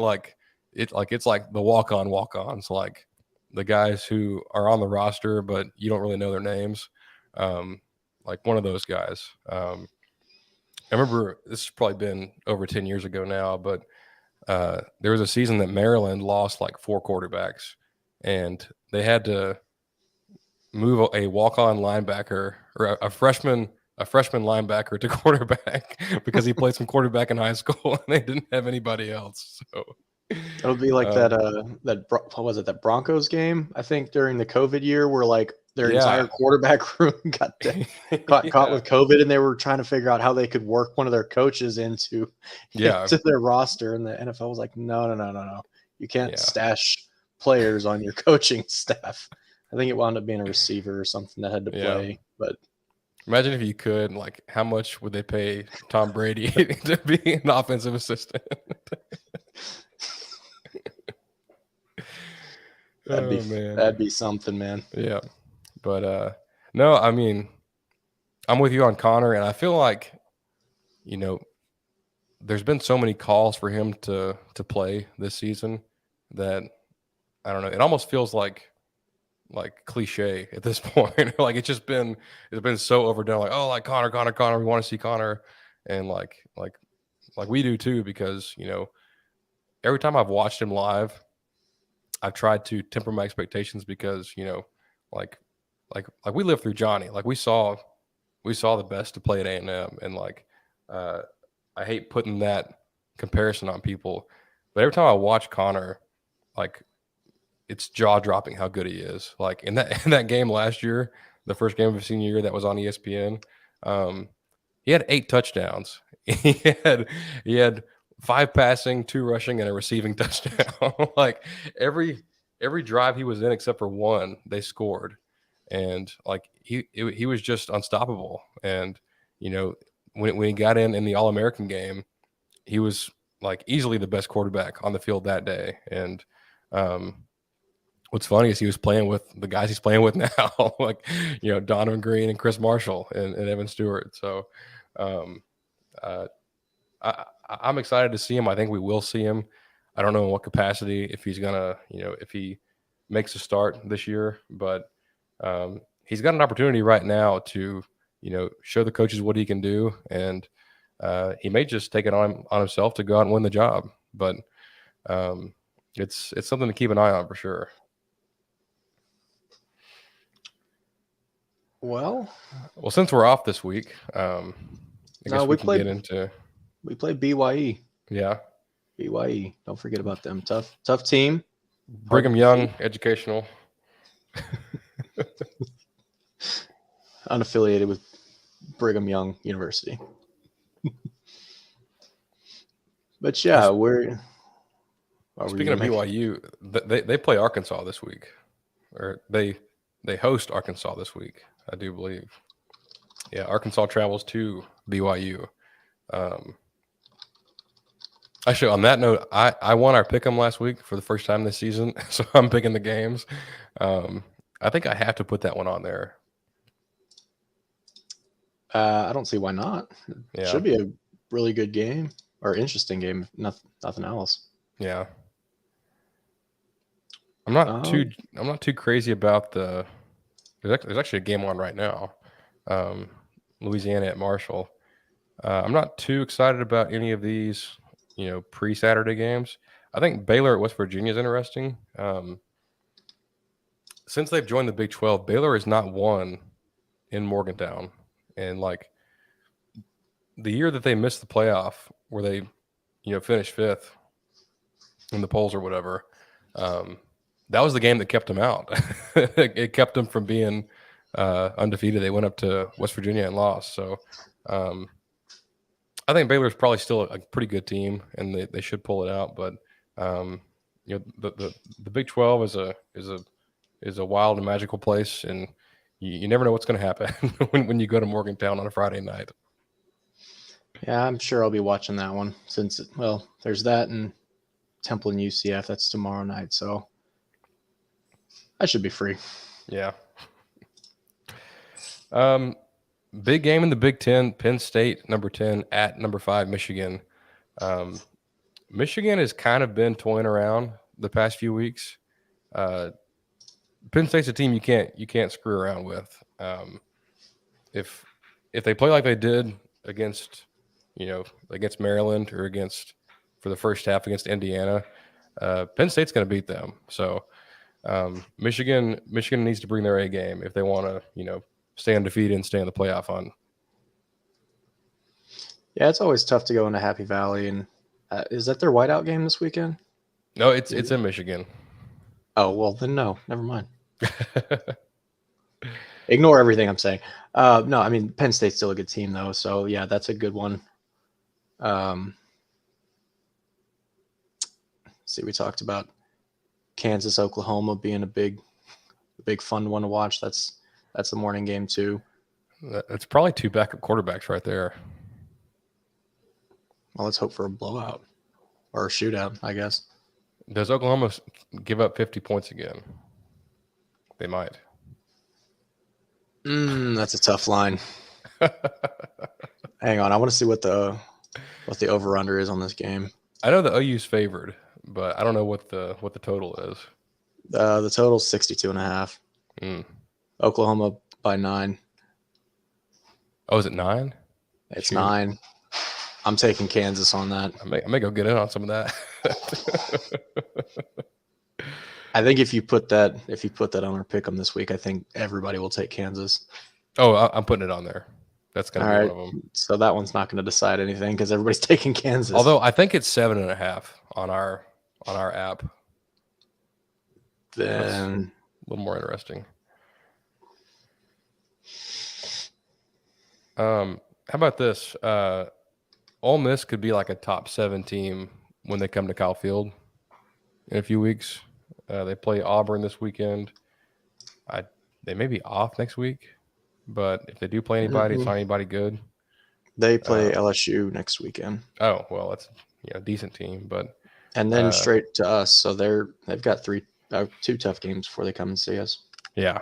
it's like the walk-ons, like the guys who are on the roster but you don't really know their names, like one of those guys. I remember, this has probably been over 10 years ago now, but there was a season that Maryland lost like 4 quarterbacks, and they had to move a walk-on linebacker, or a freshman linebacker, to quarterback because he played some quarterback in high school and they didn't have anybody else. So it would be like what was it, that Broncos game, I think, during the COVID year, where like their entire quarterback room got caught with COVID, and they were trying to figure out how they could work one of their coaches into their roster, and the NFL was like, no, you can't stash players on your coaching staff. I think it wound up being a receiver or something that had to play. But imagine if you could, like, how much would they pay Tom Brady to be an offensive assistant? that'd be something, man. Yeah. But no, I mean, I'm with you on Connor, and I feel like, you know, there's been so many calls for him to play this season that I don't know. It almost feels like cliche at this point. Like it's been so overdone. Like, oh, like Connor. We want to see Connor, and like we do too, because every time I've watched him live, I've tried to temper my expectations because like we lived through Johnny. Like we saw the best to play at A&M, and like uh, I hate putting that comparison on people, but every time I watch Connor, like it's jaw dropping how good he is. Like in that game last year, the first game of his senior year that was on ESPN, he had 8 touchdowns. He had 5 passing, 2 rushing, and a receiving touchdown. Like every drive he was in except for one, they scored, and like he was just unstoppable. And when he got in the All-American game, he was like easily the best quarterback on the field that day. And what's funny is he was playing with the guys he's playing with now, like Donovan Green and Chris Marshall and Evan Stewart. So um, uh, I'm excited to see him. I think we will see him. I don't know in what capacity, if he's gonna, if he makes a start this year, but he's got an opportunity right now to, show the coaches what he can do, and he may just take it on himself to go out and win the job. But it's something to keep an eye on for sure. Well, since we're off this week, I guess we can played, get into. We played BYE. Yeah, BYE. Don't forget about them. Tough team. Brigham Young Educational. Unaffiliated with Brigham Young University. But yeah, speaking of BYU, they play Arkansas this week, or they host Arkansas this week, I do believe. Yeah, Arkansas travels to BYU. Actually, on that note, I won our pick'em last week for the first time this season, so I'm picking the games. I think I have to put that one on there. I don't see why not. It should be a really good game or interesting game. Nothing else. Yeah. I'm not too crazy about the. There's actually a game on right now. Louisiana at Marshall. I'm not too excited about any of these, pre-Saturday games. I think Baylor at West Virginia is interesting. Since they've joined the Big 12, Baylor has not won in Morgantown, and like the year that they missed the playoff, where they, finished 5th in the polls or whatever, that was the game that kept them out. It kept them from being undefeated. They went up to West Virginia and lost. So I think Baylor is probably still a pretty good team, and they should pull it out. But the Big 12 is a wild and magical place, and you never know what's going to happen when you go to Morgantown on a Friday night. Yeah, I'm sure I'll be watching that one since, there's that and Temple and UCF. That's tomorrow night, so I should be free. Yeah. Big game in the Big Ten. Penn State, number 10, at number 5, Michigan. Michigan has kind of been toying around the past few weeks. Penn State's a team you can't screw around with. If they play like they did against Maryland or for the first half against Indiana, Penn State's going to beat them. So Michigan needs to bring their A game if they want to stay undefeated and stay in the playoff hunt. Yeah, it's always tough to go into Happy Valley. And is that their whiteout game this weekend? No, it's in Michigan. Oh, well, then no, never mind. Ignore everything I'm saying. No, I mean, Penn State's still a good team, though. So, yeah, that's a good one. See, we talked about Kansas, Oklahoma being a big big fun one to watch. That's the morning game too. It's probably 2 backup quarterbacks right there. Well, let's hope for a blowout or a shootout, I guess. Does Oklahoma give up 50 points again? They might. That's a tough line. Hang on, I want to see what the over/under is on this game. I know the OU's favored, but I don't know what the total is. The total is 62.5. Oklahoma by 9. Oh, is it 9? It's 9. I'm taking Kansas on that. I may go get in on some of that. I think if you put that on our pick'em this week, I think everybody will take Kansas. Oh, I'm putting it on there. That's going to be one of them. So that one's not going to decide anything because everybody's taking Kansas. Although I think it's 7.5 on our app. Then that's a little more interesting. How about this? Ole Miss could be like a top 7 team when they come to Kyle Field in a few weeks. They play Auburn this weekend. They may be off next week, but if they do play anybody, it's not anybody good. They play LSU next weekend. Oh, well, that's a decent team, and then straight to us. So they've got 2 tough games before they come and see us. Yeah.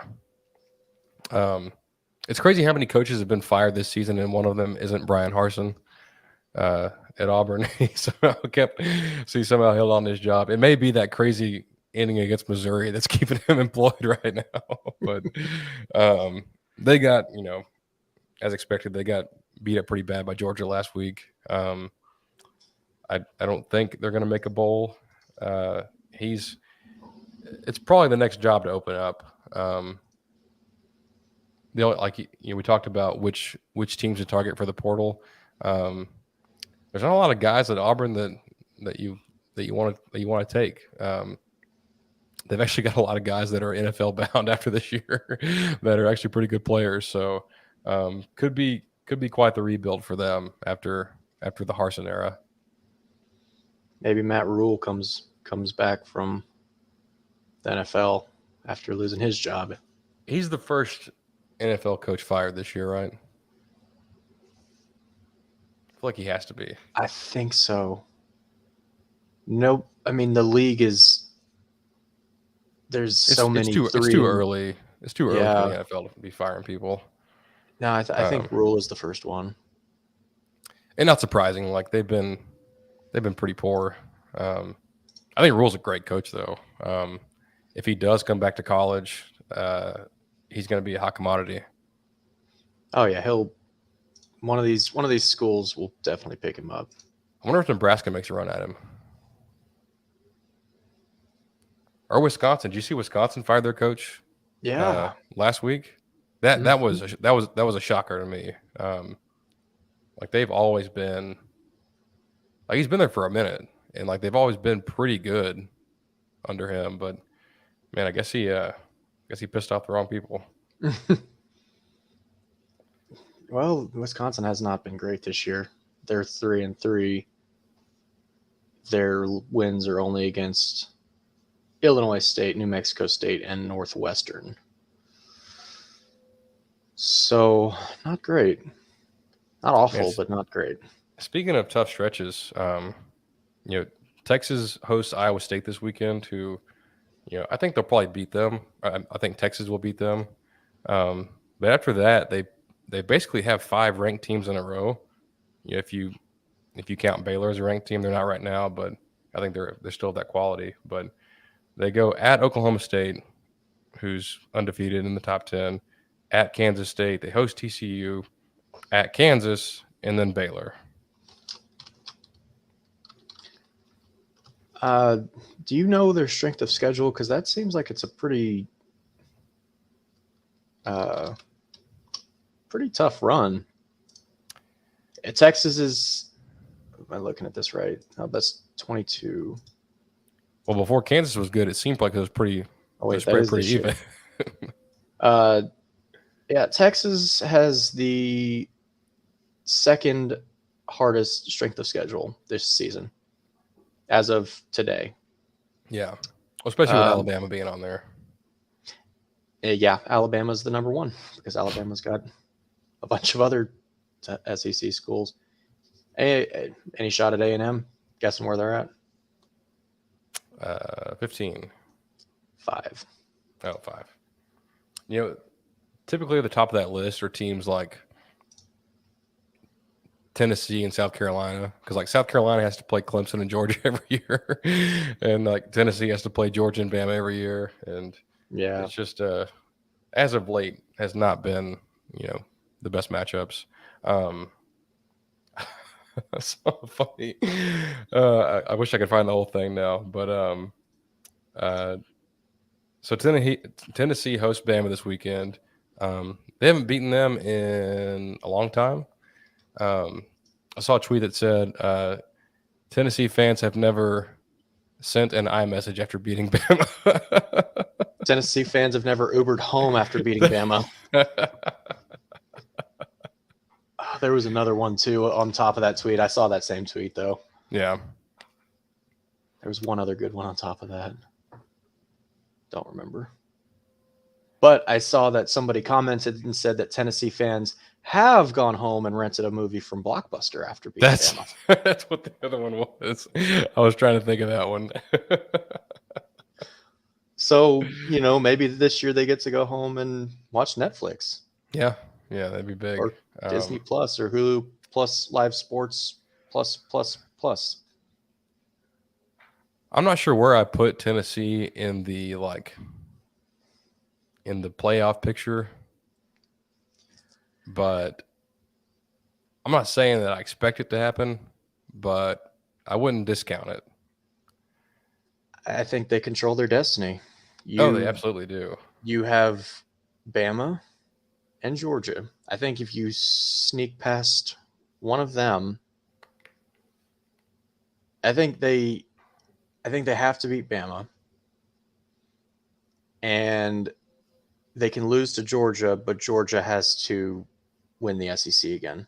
It's crazy how many coaches have been fired this season, and one of them isn't Brian Harsin at Auburn. He somehow held on to his job. It may be that crazy inning against Missouri that's keeping him employed right now. But they got, as expected, they got beat up pretty bad by Georgia last week. I don't think they're going to make a bowl. It's probably the next job to open up. We talked about which teams to target for the portal. There's not a lot of guys at Auburn that you want to take. They've actually got a lot of guys that are NFL bound after this year that are actually pretty good players. So could be quite the rebuild for them after the Harsin era. Maybe Matt Rule comes back from the NFL after losing his job. He's the first NFL coach fired this year, right? I feel like he has to be. I think so. Nope. I mean, the league is. There's so many. It's too early. It's too early for the NFL to be firing people. No, I think Rule is the first one. And not surprising. Like they've been pretty poor. I think Rule's a great coach, though. If he does come back to college, he's going to be a hot commodity. Oh yeah, one of these schools will definitely pick him up. I wonder if Nebraska makes a run at him. Or Wisconsin. Did you see Wisconsin fired their coach? Yeah, last week. That was a shocker to me. Like they've always been, like he's been there for a minute, and like they've always been pretty good under him. But man, I guess he pissed off the wrong people. Well, Wisconsin has not been great this year. They're 3-3. Their wins are only against Illinois State, New Mexico State, and Northwestern. So not great. Not awful, but not great. Speaking of tough stretches, Texas hosts Iowa State this weekend. Who, I think they'll probably beat them. I think Texas will beat them. But after that, they basically have 5 ranked teams in a row. If you count Baylor as a ranked team, they're not right now, but I think they're still that quality. But they go at Oklahoma State, who's undefeated in the top 10, at Kansas State. They host TCU, at Kansas, and then Baylor. Do you know their strength of schedule? Because that seems like it's a pretty tough run. Texas is. Am I looking at this right? Oh, that's 22. Well, before Kansas was good, it seemed like it was pretty. Oh wait, that is pretty even. Yeah, Texas has the second hardest strength of schedule this season, as of today. Yeah, especially with Alabama being on there. Yeah, Alabama's the number one because Alabama's got a bunch of other SEC schools. Any shot at A&M? Guessing where they're at? 15. 5. Oh, 5. You know, typically at the top of that list are teams like Tennessee and South Carolina, because like South Carolina has to play Clemson and Georgia every year, and like Tennessee has to play Georgia and Bama every year, and Yeah, it's just as of late has not been the best matchups. That's so funny. I wish I could find the whole thing now, but so Tennessee hosts Bama this weekend. They haven't beaten them in a long time. I saw a tweet that said Tennessee fans have never sent an iMessage after beating Bama. Tennessee fans have never Ubered home after beating Bama. There was another one too on top of that tweet. I saw that same tweet though. Yeah. There was one other good one on top of that. Don't remember. But I saw that somebody commented and said that Tennessee fans have gone home and rented a movie from Blockbuster after beating Bama. That's what the other one was. I was trying to think of that one. So, maybe this year they get to go home and watch Netflix. Yeah, that'd be big. Or Disney Plus or Hulu Plus Live Sports Plus. I'm not sure where I put Tennessee in the playoff picture, but I'm not saying that I expect it to happen, but I wouldn't discount it. I think they control their destiny. They absolutely do. You have Bama and Georgia. I think if you sneak past one of them, I think they have to beat Bama. And they can lose to Georgia, but Georgia has to win the SEC again.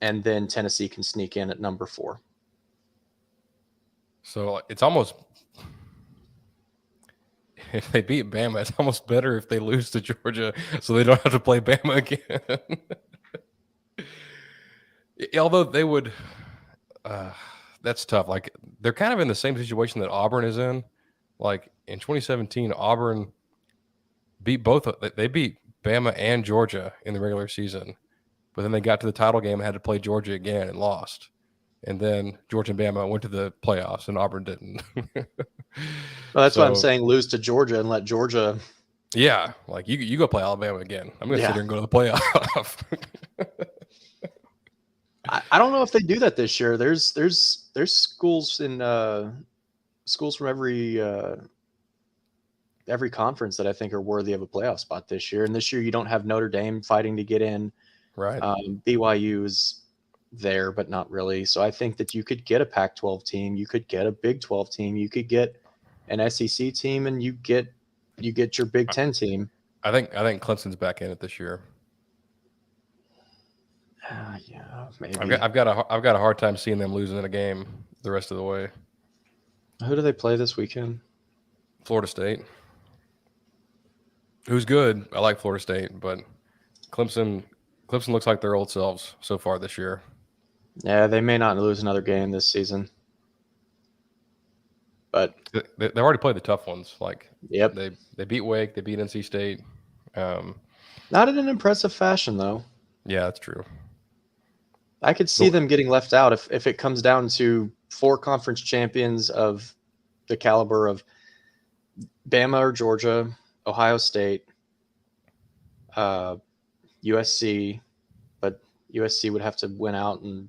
And then Tennessee can sneak in at number 4. So it's almost, if they beat Bama, it's almost better if they lose to Georgia so they don't have to play Bama again. Although they would, that's tough. Like, they're kind of in the same situation that Auburn is in. Like, in 2017, Auburn beat they beat Bama and Georgia in the regular season. But then they got to the title game and had to play Georgia again and lost. And then Georgia and Bama went to the playoffs and Auburn didn't. Well, that's why I'm saying lose to Georgia and let Georgia. Yeah, like you go play Alabama again. I'm going to sit here and go to the playoff. I don't know if they do that this year. There's schools in schools from every conference that I think are worthy of a playoff spot this year. And this year you don't have Notre Dame fighting to get in. Right. BYU is there, but not really. So I think that you could get a Pac-12 team, you could get a Big 12 team, you could get an SEC team, and you get your Big 10 team. I think Clemson's back in it this year. Yeah, maybe. I've got a hard time seeing them losing in a game the rest of the way. Who do they play this weekend? Florida State. Who's good? I like Florida State, but Clemson looks like their old selves so far this year. Yeah, they may not lose another game this season. But they've already played the tough ones. Like, yep, they beat Wake, they beat NC State. Not in an impressive fashion, though. Yeah, that's true. I could see them getting left out if it comes down to 4 conference champions of the caliber of Bama or Georgia, Ohio State, USC, but USC would have to win out, and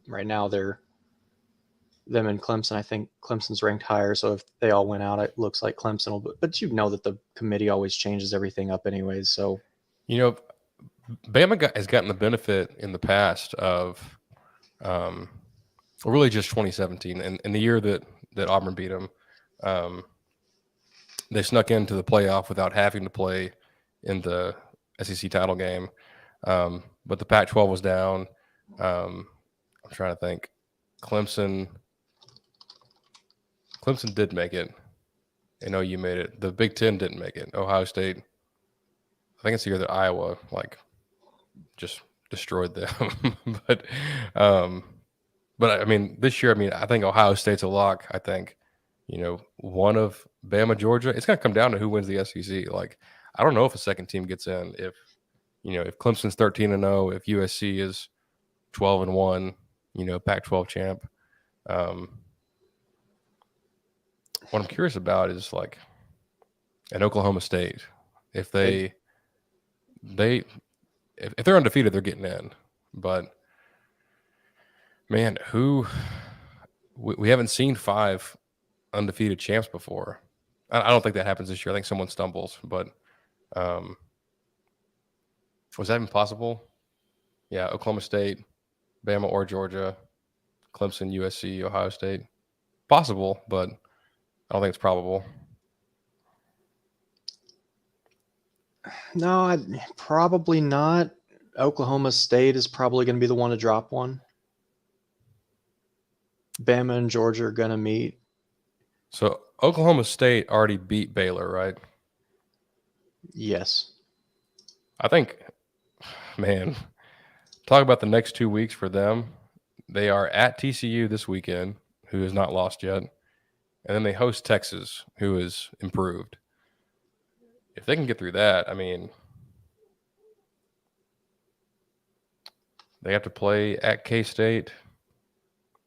right now they're them and Clemson. I think Clemson's ranked higher, so if they all win out, it looks like Clemson will. But you know that the committee always changes everything up, anyways. So Bama has gotten the benefit in the past of, really just 2017 and the year that Auburn beat them. They snuck into the playoff without having to play in the SEC title game. But the Pac-12 was down. I'm trying to think. Clemson did make it. And OU made it. The Big Ten didn't make it. Ohio State I think it's the year that Iowa just destroyed them. but um, but I mean, this year, I mean, I think Ohio State's a lock. I think, one of Bama, Georgia. It's going to come down to who wins the SEC. Like, I don't know if a second team gets in. If Clemson's 13-0, if USC is 12-1, Pac-12 champ. What I'm curious about is an Oklahoma State. If if they're undefeated, they're getting in. But man, we haven't seen 5 undefeated champs before. I don't think that happens this year. I think someone stumbles, but was that even possible? Yeah, Oklahoma State, Bama or Georgia, Clemson, USC, Ohio State. Possible, but I don't think it's probable. No, probably not. Oklahoma State is probably going to be the one to drop one. Bama and Georgia are going to meet. So Oklahoma State already beat Baylor, right? Yes. I think, man, talk about the next 2 weeks for them. They are at TCU this weekend, who has not lost yet. And then they host Texas, who is improved. If they can get through that, I mean, they have to play at K-State.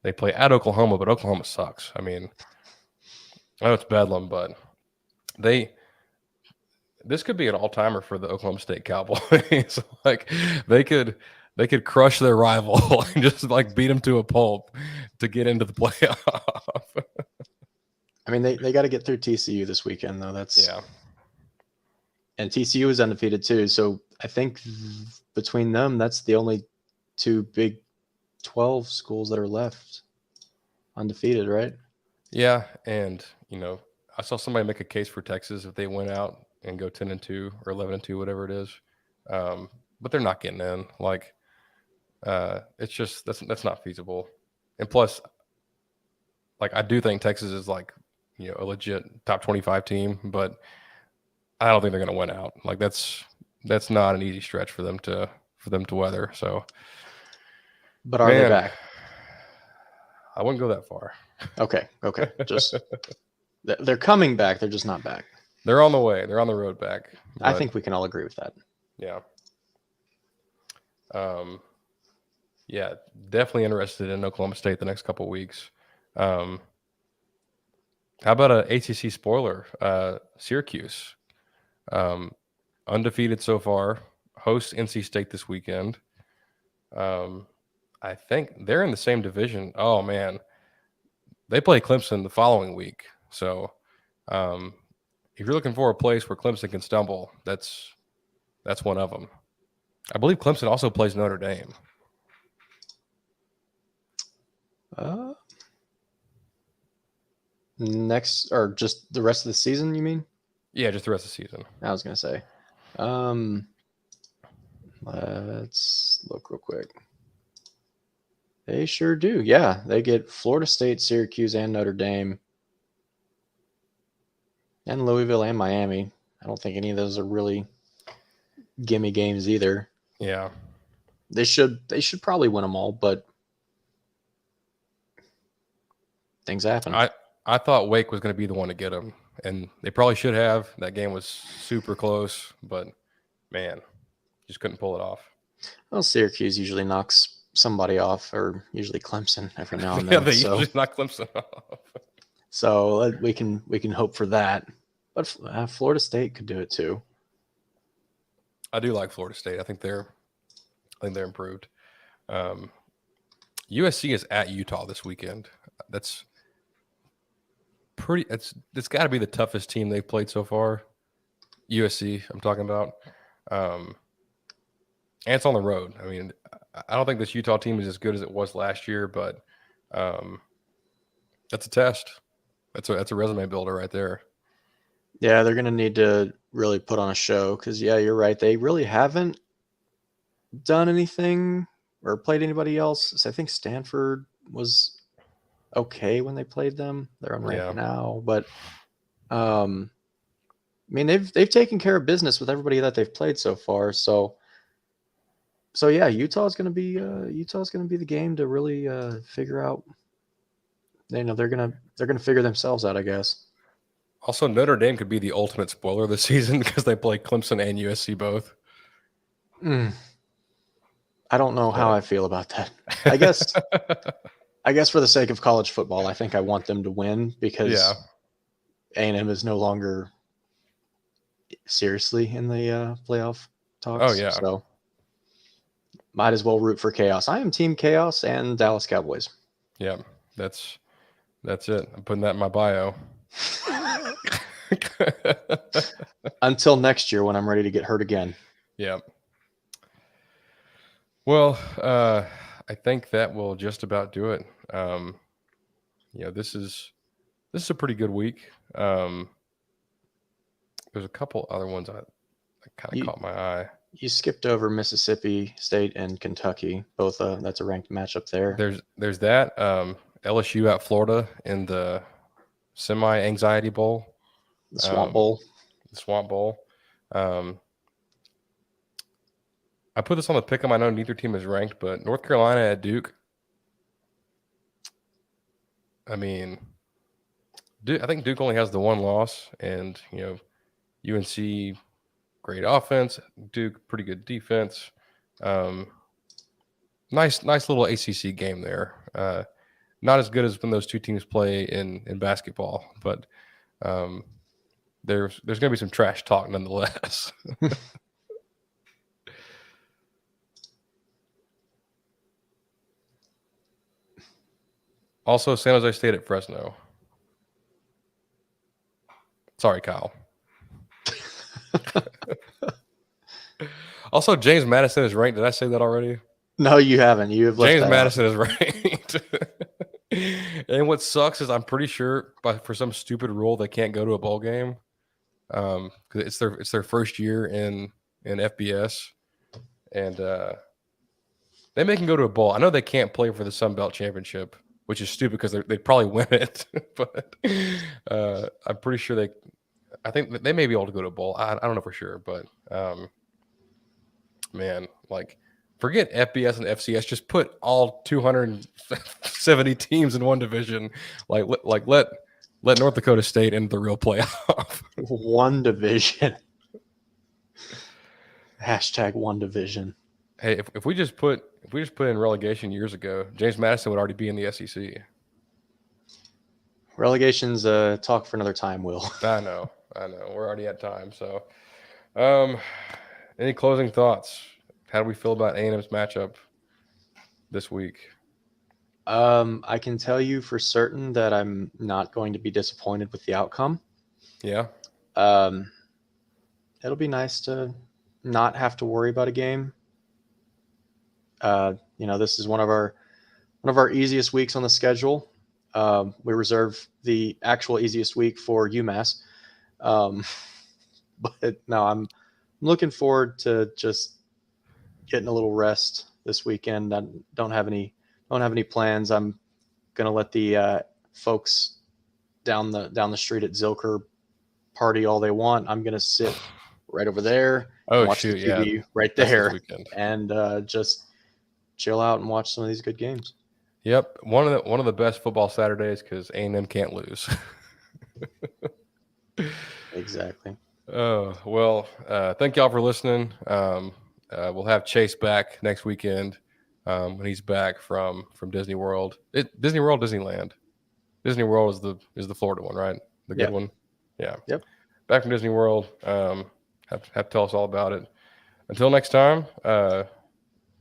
They play at Oklahoma, but Oklahoma sucks. I mean, I know it's bedlam, but this could be an all-timer for the Oklahoma State Cowboys. They could crush their rival and just beat them to a pulp to get into the playoff. I mean, they got to get through TCU this weekend, though. Yeah. And TCU is undefeated too. So I think between them, that's the only 2 Big 12 schools that are left undefeated, right? Yeah, and I saw somebody make a case for Texas if they went out and go 10-2 or 11-2, whatever it is. But they're not getting in. It's just that's not feasible. And plus, I do think Texas is a legit top 25 team, but I don't think they're going to win out. That's not an easy stretch for them to weather. So, but are they back? I wouldn't go that far. Okay. Just they're coming back. They're just not back. They're on the way. They're on the road back. I think we can all agree with that. Yeah. Yeah, definitely interested in Oklahoma State the next couple of weeks. How about a ACC spoiler? Syracuse, undefeated so far, hosts NC State this weekend. I think they're in the same division. Oh man, they play Clemson the following week. So, if you're looking for a place where Clemson can stumble, that's one of them. I believe Clemson also plays Notre Dame. Next, or just the rest of the season, you mean? Yeah, just the rest of the season. I was going to say. Let's look real quick. They sure do. Yeah, they get Florida State, Syracuse, and Notre Dame. And Louisville and Miami. I don't think any of those are really gimme games either. Yeah. They should probably win them all, but things happen. I thought Wake was going to be the one to get them, and they probably should have. That game was super close, but man, just couldn't pull it off. Well, Syracuse usually knocks somebody off, or usually Clemson every now and then. Yeah, they usually knock Clemson off. So we can hope for that. But Florida State could do it too. I do like Florida State. I think they're improved. USC is at Utah this weekend. That's pretty. It's got to be the toughest team they've played so far. USC, I'm talking about. And it's on the road. I mean, I don't think this Utah team is as good as it was last year, but that's a test. That's a resume builder right there. Yeah, they're going to need to really put on a show because, yeah, you're right. They really haven't done anything or played anybody else. So I think Stanford was okay when they played them. They're unranked now, but mean, they've taken care of business with everybody that they've played so far. So yeah, Utah's going to be the game to really figure out. They're gonna figure themselves out, I guess. Also, Notre Dame could be the ultimate spoiler this season because they play Clemson and USC both. I don't know how I feel about that. I guess for the sake of college football, I think I want them to win because A&M is no longer seriously in the playoff talks. Oh yeah. So might as well root for chaos. I am Team Chaos and Dallas Cowboys. Yeah, that's it. I'm putting that in my bio. Until next year when I'm ready to get hurt again. Yeah. Well, I think that will just about do it. This is a pretty good week. There's a couple other ones that kind of caught my eye. You skipped over Mississippi State and Kentucky. Both that's a ranked matchup there. There's that. LSU at Florida in the semi-anxiety bowl. The Swamp Bowl. The Swamp Bowl. I put this on the pick'em. I know neither team is ranked, but North Carolina at Duke. I mean, I think Duke only has the one loss, and UNC great offense, Duke pretty good defense. Nice little ACC game there. Not as good as when those two teams play in basketball, but there's going to be some trash talk nonetheless. Also, San Jose State at Fresno. Sorry, Kyle. Also, James Madison is ranked. Did I say that already? No, you haven't. You have left James that Madison out. is ranked. And what sucks is I'm pretty sure, for some stupid rule, they can't go to a bowl game. Because it's their first year in FBS, and they make them go to a bowl. I know they can't play for the Sun Belt Championship, which is stupid because they'd probably win it. But I'm pretty sure I think they may be able to go to a bowl. I don't know for sure, but man, like, forget FBS and FCS. Just put all 270 teams in one division. Let North Dakota State into the real playoff. One division. Hashtag one division. Hey, if we just put in relegation years ago, James Madison would already be in the SEC. Relegation's talk for another time, Will. I know. We're already at time. So, any closing thoughts? How do we feel about A&M's matchup this week? I can tell you for certain that I'm not going to be disappointed with the outcome. Yeah. It'll be nice to not have to worry about a game. This is one of our easiest weeks on the schedule. We reserve the actual easiest week for UMass. But no, I'm looking forward to just getting a little rest this weekend. I don't have any plans. I'm gonna let the folks down the street at Zilker party all they want. I'm gonna sit right over there and watch the TV right there and just chill out and watch some of these good games. Yep, one of the best football Saturdays because A&M can't lose. Exactly. Well, thank y'all for listening. We'll have Chase back next weekend when he's back from Disney World. Disneyland. Disney World is the Florida one, right? The good one. Yeah. Yep. Back from Disney World. Have to tell us all about it. Until next time,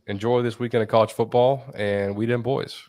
enjoy this weekend of college football, and we them boys.